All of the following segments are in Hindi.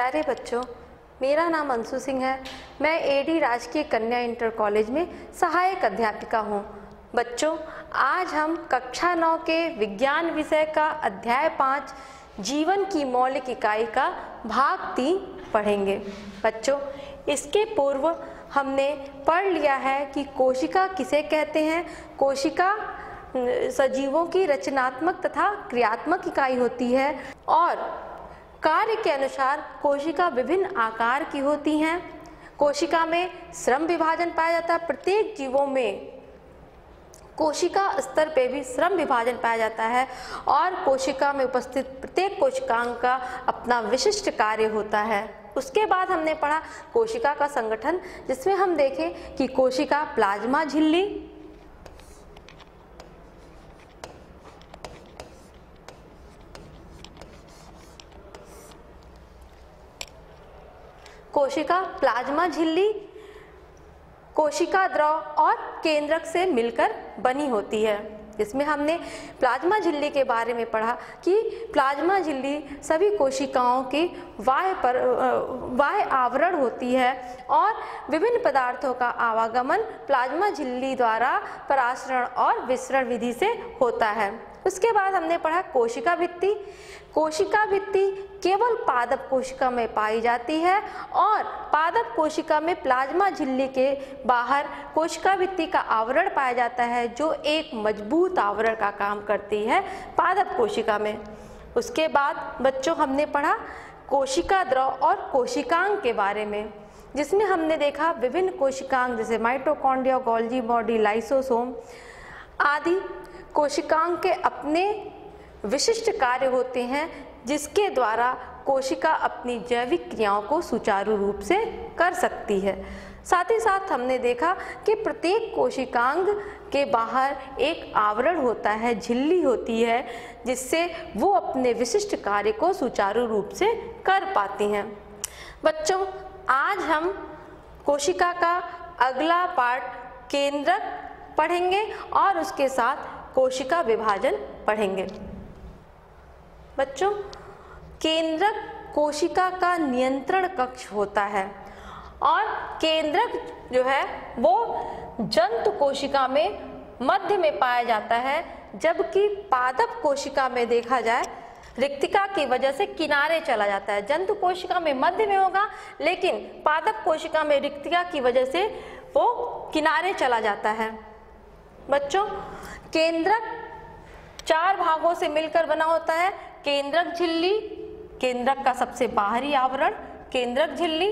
प्यारे बच्चों, मेरा नाम अंशु सिंह है। मैं एडी राजकीय कन्या इंटर कॉलेज में सहायक अध्यापिका हूँ। बच्चों, आज हम कक्षा 9 के विज्ञान विषय का अध्याय 5 जीवन की मौलिक इकाई का भाग 3 पढ़ेंगे। बच्चों, इसके पूर्व हमने पढ़ लिया है कि कोशिका किसे कहते हैं। कोशिका सजीवों की रचनात्मक तथा क्रियात्मक इकाई होती है और कार्य के अनुसार कोशिका विभिन्न आकार की होती हैं। कोशिका में श्रम विभाजन पाया जाता है। प्रत्येक जीवों में कोशिका स्तर पे भी श्रम विभाजन पाया जाता है और कोशिका में उपस्थित प्रत्येक कोशिकांग का अपना विशिष्ट कार्य होता है। उसके बाद हमने पढ़ा कोशिका का संगठन, जिसमें हम देखें कि कोशिका प्लाज्मा झिल्ली, कोशिका प्लाज्मा झिल्ली, कोशिका द्रव और केंद्रक से मिलकर बनी होती है। इसमें हमने प्लाज्मा झिल्ली के बारे में पढ़ा कि प्लाज्मा झिल्ली सभी कोशिकाओं की बाह्य आवरण होती है और विभिन्न पदार्थों का आवागमन प्लाज्मा झिल्ली द्वारा परासरण और विसरण विधि से होता है। उसके बाद हमने पढ़ा कोशिका भित्ति। कोशिका भित्ति केवल पादप कोशिका में पाई जाती है और पादप कोशिका में प्लाज्मा झिल्ली के बाहर कोशिका भित्ति का आवरण पाया जाता है, जो एक मजबूत आवरण का काम करती है पादप कोशिका में। उसके बाद बच्चों हमने पढ़ा कोशिका द्रव और कोशिकांग के बारे में, जिसमें हमने देखा विभिन्न कोशिकांग जैसे माइटोकॉन्ड्रिया, गोल्गी बॉडी, लाइसोसोम आदि कोशिकांग के अपने विशिष्ट कार्य होते हैं, जिसके द्वारा कोशिका अपनी जैविक क्रियाओं को सुचारू रूप से कर सकती है। साथ ही साथ हमने देखा कि प्रत्येक कोशिकांग के बाहर एक आवरण होता है, झिल्ली होती है, जिससे वो अपने विशिष्ट कार्य को सुचारू रूप से कर पाती हैं। बच्चों, आज हम कोशिका का अगला पार्ट केंद्रक पढ़ेंगे और उसके साथ कोशिका विभाजन पढ़ेंगे। बच्चों, केंद्रक कोशिका का नियंत्रण कक्ष होता है और केंद्रक जो है वो जंतु कोशिका में मध्य में पाया जाता है, जबकि पादप कोशिका में देखा जाए रिक्तिका की वजह से किनारे चला जाता है। जंतु कोशिका में मध्य में होगा, लेकिन पादप कोशिका में रिक्तिका की वजह से वो किनारे चला जाता है। बच्चों, केंद्रक 4 भागों से मिलकर बना होता है। केंद्रक झिल्ली, केंद्रक का सबसे बाहरी आवरण केंद्रक झिल्ली,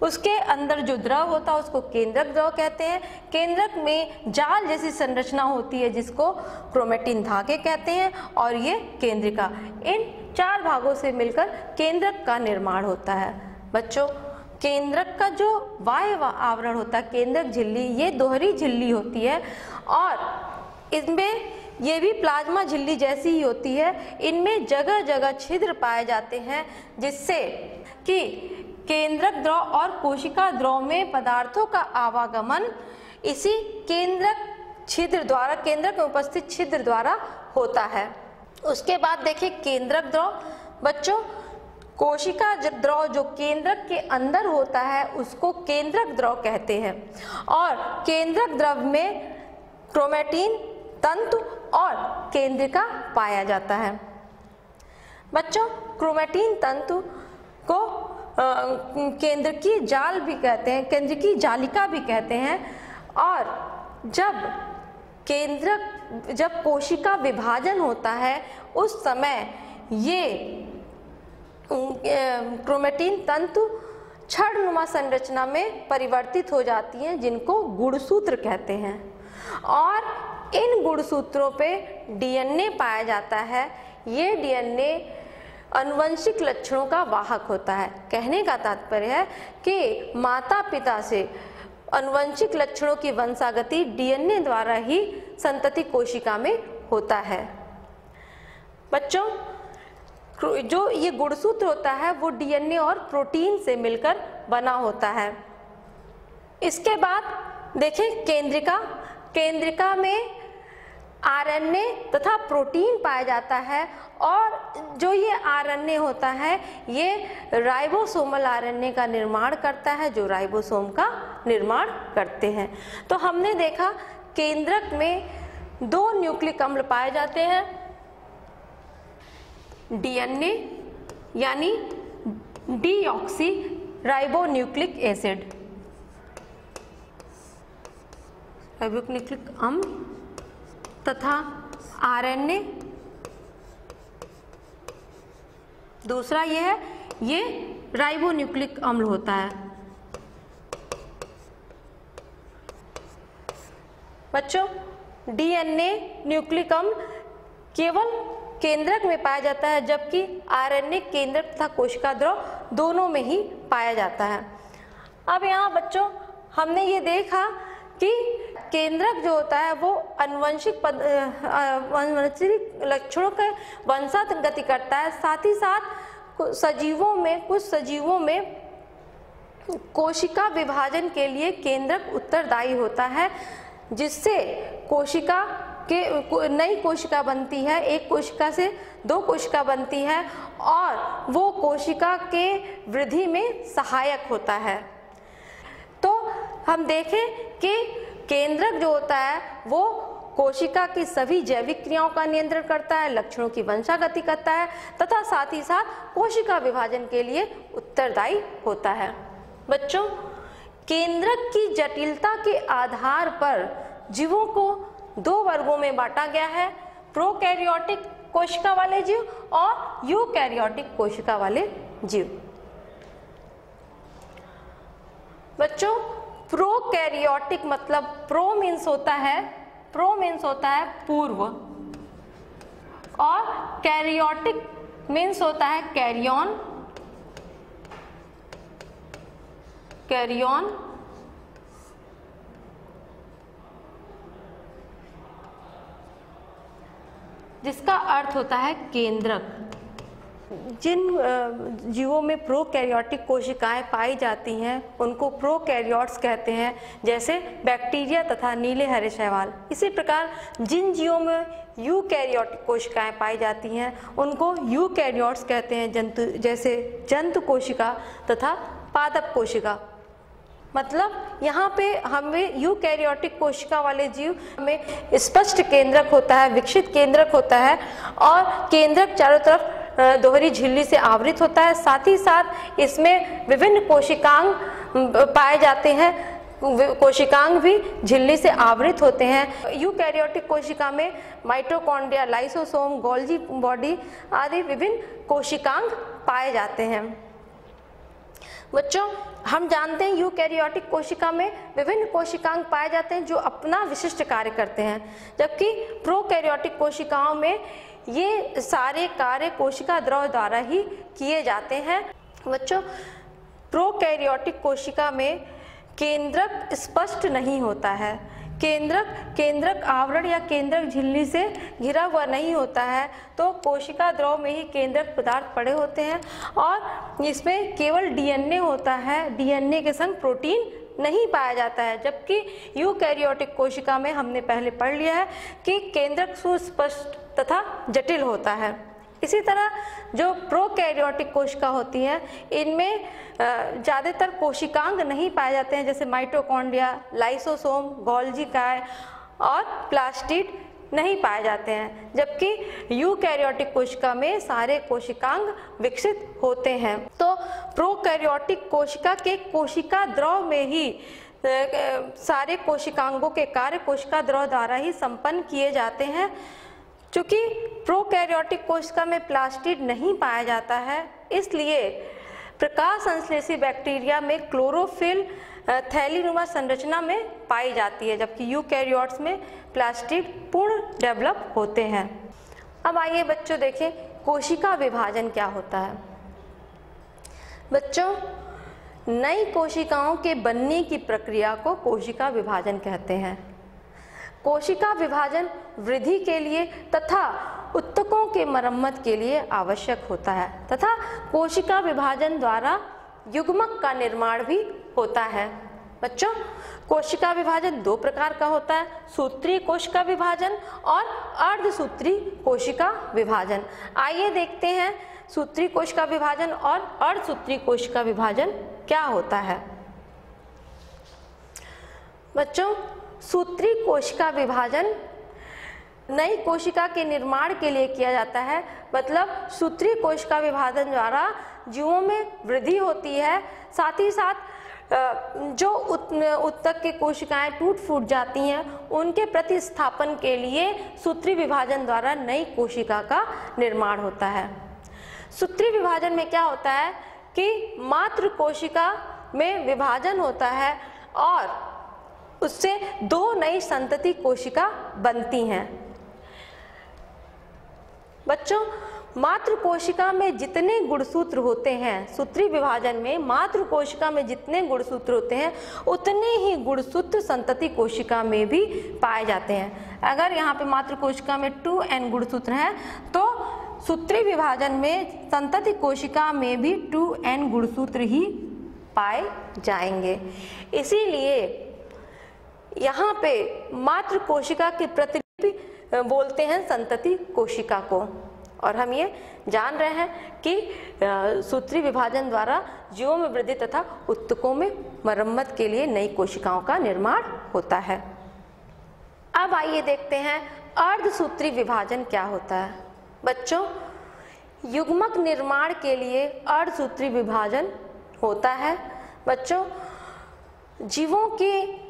उसके अंदर जो द्रव होता है उसको केंद्रक द्रव कहते हैं। केंद्रक में जाल जैसी संरचना होती है जिसको क्रोमेटिन धागे कहते हैं और ये केंद्रिका। इन 4 भागों से मिलकर केंद्रक का निर्माण होता है। बच्चों, केंद्रक का जो बाह्य आवरण होता है केंद्रक झिल्ली, ये दोहरी झिल्ली होती है और इसमें ये भी प्लाज्मा झिल्ली जैसी ही होती है। इनमें जगह जगह छिद्र पाए जाते हैं, जिससे कि केंद्रक द्रव और कोशिका द्रव में पदार्थों का आवागमन इसी केंद्रक छिद्र द्वारा, केंद्रक में उपस्थित छिद्र द्वारा होता है। उसके बाद देखिए केंद्रक द्रव। बच्चों, कोशिका द्रव जो केंद्रक के अंदर होता है उसको केंद्रक द्रव कहते हैं और केंद्रक द्रव में क्रोमेटिन, तंतु और केंद्रिका पाया जाता है। बच्चों, क्रोमेटिन तंतु को केंद्रकीय जाल भी कहते हैं, केंद्रकीय जालिका भी कहते हैं और जब कोशिका विभाजन होता है उस समय ये क्रोमेटिन तंतु छड़नुमा संरचना में परिवर्तित हो जाती हैं, जिनको गुणसूत्र कहते हैं और इन गुणसूत्रों पे डीएनए पाया जाता है। ये डीएनए आनुवंशिक लक्षणों का वाहक होता है। कहने का तात्पर्य है कि माता पिता से आनुवंशिक लक्षणों की वंशागति डीएनए द्वारा ही संतति कोशिका में होता है। बच्चों, जो ये गुणसूत्र होता है वो डीएनए और प्रोटीन से मिलकर बना होता है। इसके बाद देखें केंद्रिका। केंद्रिका में आरएनए तथा प्रोटीन पाया जाता है, और जो ये आरएनए होता है ये राइबोसोमल आरएनए का निर्माण करता है, जो राइबोसोम का निर्माण करते हैं। तो हमने देखा केंद्रक में 2 न्यूक्लिक अम्ल पाए जाते हैं, डीएनए यानी डीऑक्सी राइबोन्यूक्लिक एसिड, राइबोन्यूक्लिक अम्ल, तथा आरएनए दूसरा ये है, ये राइबोन्यूक्लिक अम्ल होता है। बच्चों, डीएनए न्यूक्लिक अम्ल केवल केंद्रक में पाया जाता है, जबकि आरएनए केंद्रक तथा कोशिका द्रव दोनों में ही पाया जाता है। अब यहाँ बच्चों हमने ये देखा कि केंद्रक जो होता है वो आनुवंशिक लक्षणों के वंशानुगति करता है, साथ ही साथ कुछ सजीवों में कोशिका विभाजन के लिए केंद्रक उत्तरदायी होता है, जिससे कोशिका के नई कोशिका बनती है, एक कोशिका से 2 कोशिका बनती है, और वो कोशिका के वृद्धि में सहायक होता है। तो हम देखें कि केंद्रक जो होता है वो कोशिका की सभी जैविक क्रियाओं का नियंत्रण करता है, लक्षणों की वंशागति करता है, तथा साथ ही साथ कोशिका विभाजन के लिए उत्तरदायी होता है। बच्चों, केंद्रक की जटिलता के आधार पर जीवों को 2 वर्गों में बांटा गया है, प्रोकैरियोटिक कोशिका वाले जीव और यूकैरियोटिक कोशिका वाले जीव। बच्चों, प्रोकैरियोटिक मतलब प्रो मीन्स होता है पूर्व, और कैरियोटिक मीन्स होता है कैरियन, जिसका अर्थ होता है केंद्रक। जिन जीवों में प्रोकैरियोटिक कोशिकाएं पाई जाती हैं उनको प्रोकैरियोट्स कहते हैं, जैसे बैक्टीरिया तथा नीले हरे शैवाल। इसी प्रकार जिन जीवों में यूकैरियोटिक कोशिकाएं पाई जाती हैं उनको यूकैरियोट्स कहते हैं, जैसे जंतु कोशिका तथा पादप कोशिका। मतलब यहाँ पे हमें यूकैरियोटिक कोशिका वाले जीव में स्पष्ट केंद्रक होता है, विकसित केंद्रक होता है, और केंद्रक चारों तरफ दोहरी झिल्ली से आवृत होता है। साथ ही साथ इसमें विभिन्न कोशिकांग पाए जाते हैं, कोशिकांग भी झिल्ली से आवृत होते हैं। यूकैरियोटिक कोशिका में माइटोकॉन्ड्रिया, लाइसोसोम, गोल्जी बॉडी आदि विभिन्न कोशिकांग पाए जाते हैं। बच्चों, हम जानते हैं यूकैरियोटिक कोशिका में विभिन्न कोशिकांग पाए जाते हैं जो अपना विशिष्ट कार्य करते हैं, जबकि प्रोकैरियोटिक कोशिकाओं में ये सारे कार्य कोशिका द्रव द्वारा ही किए जाते हैं। बच्चों, प्रोकैरियोटिक कोशिका में केंद्रक स्पष्ट नहीं होता है, केंद्रक आवरण या केंद्रक झिल्ली से घिरा हुआ नहीं होता है, तो कोशिका द्रव में ही केंद्रक पदार्थ पड़े होते हैं, और इसमें केवल डीएनए होता है, डीएनए के संग प्रोटीन नहीं पाया जाता है। जबकि यूकैरियोटिक कोशिका में हमने पहले पढ़ लिया है कि केंद्रक सुस्पष्ट तथा जटिल होता है। इसी तरह जो प्रोकैरियोटिक कोशिका होती है इनमें ज़्यादातर कोशिकांग नहीं पाए जाते हैं, जैसे माइटोकॉन्ड्रिया, लाइसोसोम, गोल्जी काय और प्लास्टिड नहीं पाए जाते हैं, जबकि यूकैरियोटिक कोशिका में सारे कोशिकांग विकसित होते हैं। तो प्रोकैरियोटिक कोशिका के कोशिका द्रव में ही सारे कोशिकांगों के कार्य कोशिका द्रव द्वारा ही संपन्न किए जाते हैं। चूँकि प्रोकैरियोटिक कोशिका में प्लास्टिड नहीं पाया जाता है, इसलिए प्रकाश संश्लेषी बैक्टीरिया में क्लोरोफिल थैलीनुमा संरचना में पाई जाती है, जबकि यूकैरियोट्स में प्लास्टिड पूर्ण डेवलप होते हैं। अब आइए बच्चों देखें कोशिका विभाजन क्या होता है। बच्चों, नई कोशिकाओं के बनने की प्रक्रिया को कोशिका विभाजन कहते हैं। कोशिका विभाजन वृद्धि के लिए तथा उत्तकों के मरम्मत के लिए आवश्यक होता है, तथा कोशिका विभाजन द्वारा युग्मक का निर्माण भी होता है। बच्चों, कोशिका विभाजन दो प्रकार का होता है, सूत्रीय कोशिका विभाजन और अर्धसूत्रीय कोशिका विभाजन। आइए देखते हैं सूत्रीय कोशिका विभाजन और अर्धसूत्रीय कोशिका विभाजन क्या होता है। बच्चों, सूत्रीय कोशिका विभाजन नई कोशिका के निर्माण के लिए किया जाता है। मतलब सूत्रीय कोशिका विभाजन द्वारा जीवों में वृद्धि होती है, साथ ही साथ जो उत्तक के कोशिकाएं टूट फूट जाती हैं उनके प्रतिस्थापन के लिए सूत्रीय विभाजन द्वारा नई कोशिका का निर्माण होता है। सूत्रीय विभाजन में क्या होता है कि मातृ कोशिका में विभाजन होता है और उससे दो नई संतति कोशिका बनती हैं। बच्चों, मातृ कोशिका में जितने गुणसूत्र होते हैं, सूत्रीय विभाजन में मातृ कोशिका में जितने गुणसूत्र होते हैं उतने ही गुणसूत्र संतति कोशिका में भी पाए जाते हैं। अगर यहाँ पे मातृ कोशिका में 2n गुणसूत्र हैं तो सूत्रीय विभाजन में संतति कोशिका में भी 2n गुणसूत्र ही पाए जाएंगे। इसीलिए यहाँ पे मातृ कोशिका के प्रतिलिपि बोलते हैं संतति कोशिका को। और हम ये जान रहे हैं कि सूत्रीय विभाजन द्वारा जीवों में वृद्धि तथा उत्तकों में मरम्मत के लिए नई कोशिकाओं का निर्माण होता है। अब आइए देखते हैं अर्धसूत्रीय विभाजन क्या होता है। बच्चों, युग्मक निर्माण के लिए अर्धसूत्रीय विभाजन होता है। बच्चों, जीवों के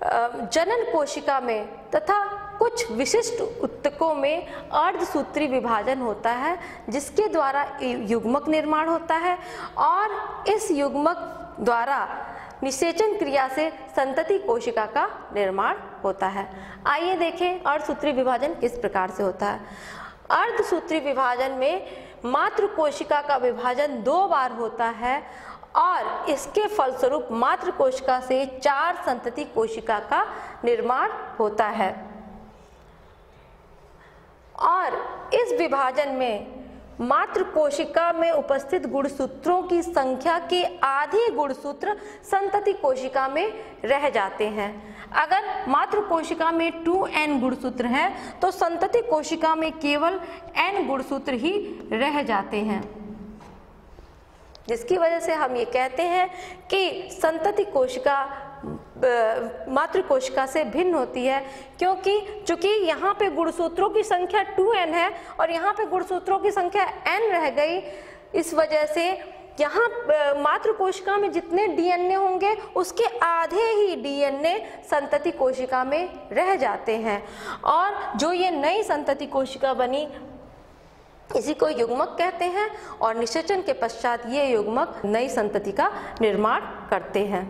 जनन कोशिका में तथा कुछ विशिष्ट उत्तकों में अर्धसूत्रीय विभाजन होता है जिसके द्वारा युग्मक निर्माण होता है और इस युग्मक द्वारा निषेचन क्रिया से संतति कोशिका का निर्माण होता है। आइए देखें अर्धसूत्रीय विभाजन किस प्रकार से होता है। अर्धसूत्रीय विभाजन में मातृ कोशिका का विभाजन 2 बार होता है और इसके फलस्वरूप मातृ कोशिका से 4 संतति कोशिका का निर्माण होता है। और इस विभाजन में मातृ कोशिका में उपस्थित गुणसूत्रों की संख्या के आधे गुणसूत्र संतति कोशिका में रह जाते हैं। अगर मातृ कोशिका में 2n गुणसूत्र हैं तो संतति कोशिका में केवल n गुणसूत्र ही रह जाते हैं, जिसकी वजह से हम ये कहते हैं कि संतति कोशिका मातृ कोशिका से भिन्न होती है, क्योंकि चूंकि यहाँ पे गुणसूत्रों की संख्या 2n है और यहाँ पे गुणसूत्रों की संख्या n रह गई। इस वजह से यहाँ मातृ कोशिका में जितने डीएनए होंगे उसके आधे ही डीएनए संतति कोशिका में रह जाते हैं और जो ये नई संतति कोशिका बनी इसी को युग्मक कहते हैं और निषेचन के पश्चात ये युग्मक नई संतति का निर्माण करते हैं।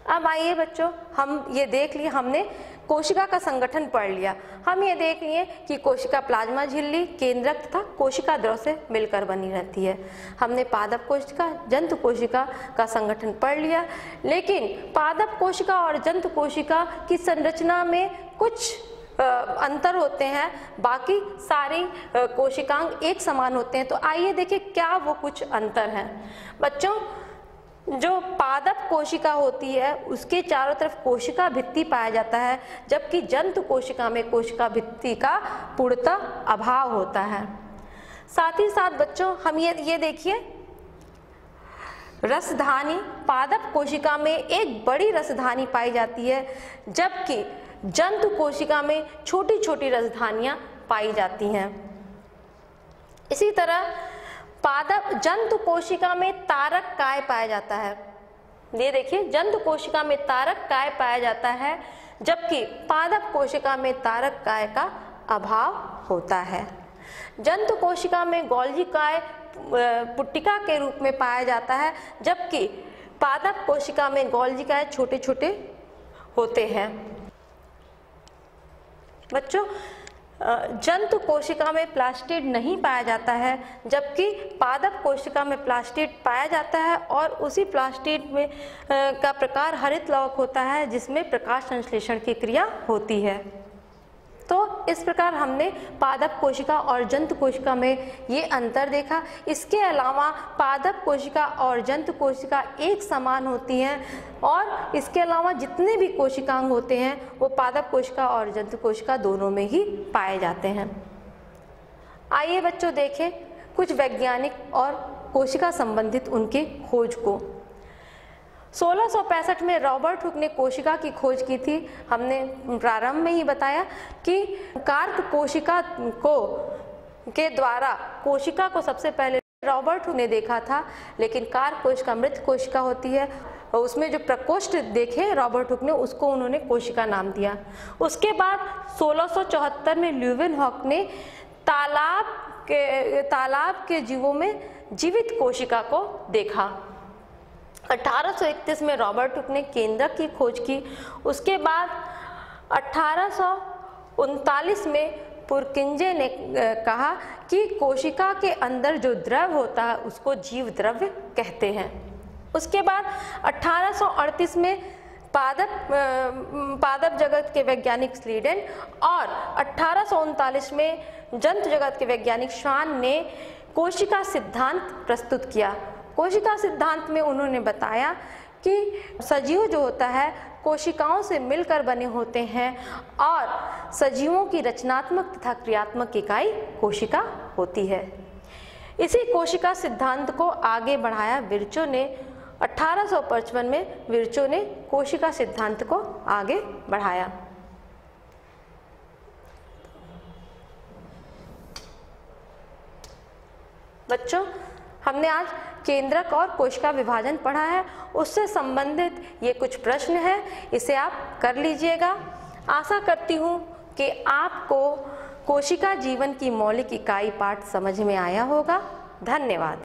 अब आइए बच्चों, हम ये देख लिए, हमने कोशिका का संगठन पढ़ लिया। हम ये देख लिए कि कोशिका प्लाज्मा झिल्ली, केंद्रक तथा कोशिका द्रव से मिलकर बनी रहती है। हमने पादप कोशिका, जंतु कोशिका का संगठन पढ़ लिया, लेकिन पादप कोशिका और जंतु कोशिका की संरचना में कुछ अंतर होते हैं, बाकी सारी कोशिकांग एक समान होते हैं। तो आइए देखें क्या वो कुछ अंतर हैं। बच्चों, जो पादप कोशिका होती है उसके चारों तरफ कोशिका भित्ति पाया जाता है, जबकि जंतु कोशिका में कोशिका भित्ति का पूर्णतः अभाव होता है। साथ ही साथ बच्चों हम ये देखिए, रसधानी पादप कोशिका में एक बड़ी रसधानी पाई जाती है, जबकि जंतु कोशिका में छोटी छोटी रसधानियां पाई जाती हैं। इसी तरह पादप जंतु कोशिका में तारक काय पाया जाता है। ये देखिए, जंतु कोशिका में तारक काय पाया जाता है, जबकि पादप कोशिका में तारक काय का अभाव होता है। जंतु कोशिका में गोल्जी काय पुट्टिका के रूप में पाया जाता है, जबकि पादप कोशिका में गोल्जी काय छोटे छोटे होते हैं। बच्चों, जंतु कोशिका में प्लास्टिड नहीं पाया जाता है, जबकि पादप कोशिका में प्लास्टिड पाया जाता है और उसी प्लास्टिड में का प्रकार हरित लवक होता है, जिसमें प्रकाश संश्लेषण की क्रिया होती है। तो इस प्रकार हमने पादप कोशिका और जंतु कोशिका में ये अंतर देखा। इसके अलावा पादप कोशिका और जंतु कोशिका एक समान होती हैं और इसके अलावा जितने भी कोशिकांग होते हैं वो पादप कोशिका और जंतु कोशिका दोनों में ही पाए जाते हैं। आइए बच्चों देखें कुछ वैज्ञानिक और कोशिका संबंधित उनके खोज को। 1665 में रॉबर्ट हुक ने कोशिका की खोज की थी। हमने प्रारंभ में ही बताया कि कार्क कोशिका के द्वारा कोशिका को सबसे पहले रॉबर्ट हुक ने देखा था, लेकिन कार्क कोशिका मृत कोशिका होती है और उसमें जो प्रकोष्ठ देखे रॉबर्ट हुक ने उसको उन्होंने कोशिका नाम दिया। उसके बाद 1674 में ल्यूवेनहॉक ने तालाब के जीवों में जीवित कोशिका को देखा। 1831 में रॉबर्ट हुक ने केंद्रक की खोज की। उसके बाद 1839 में पुरकिंजे ने कहा कि कोशिका के अंदर जो द्रव होता है उसको जीव द्रव्य कहते हैं। उसके बाद 1838 में पादप जगत के वैज्ञानिक स्लीडन और 1839 में जंतु जगत के वैज्ञानिक श्वान ने कोशिका सिद्धांत प्रस्तुत किया। कोशिका सिद्धांत में उन्होंने बताया कि सजीव जो होता है कोशिकाओं से मिलकर बने होते हैं और सजीवों की रचनात्मक तथा क्रियात्मक इकाई कोशिका होती है। इसी कोशिका सिद्धांत को आगे बढ़ाया विर्चो ने। 1855 में विर्चो ने कोशिका सिद्धांत को आगे बढ़ाया। बच्चों हमने आज केंद्रक और कोशिका विभाजन पढ़ा है, उससे संबंधित ये कुछ प्रश्न हैं, इसे आप कर लीजिएगा। आशा करती हूँ कि आपको कोशिका जीवन की मौलिक इकाई पाठ समझ में आया होगा। धन्यवाद।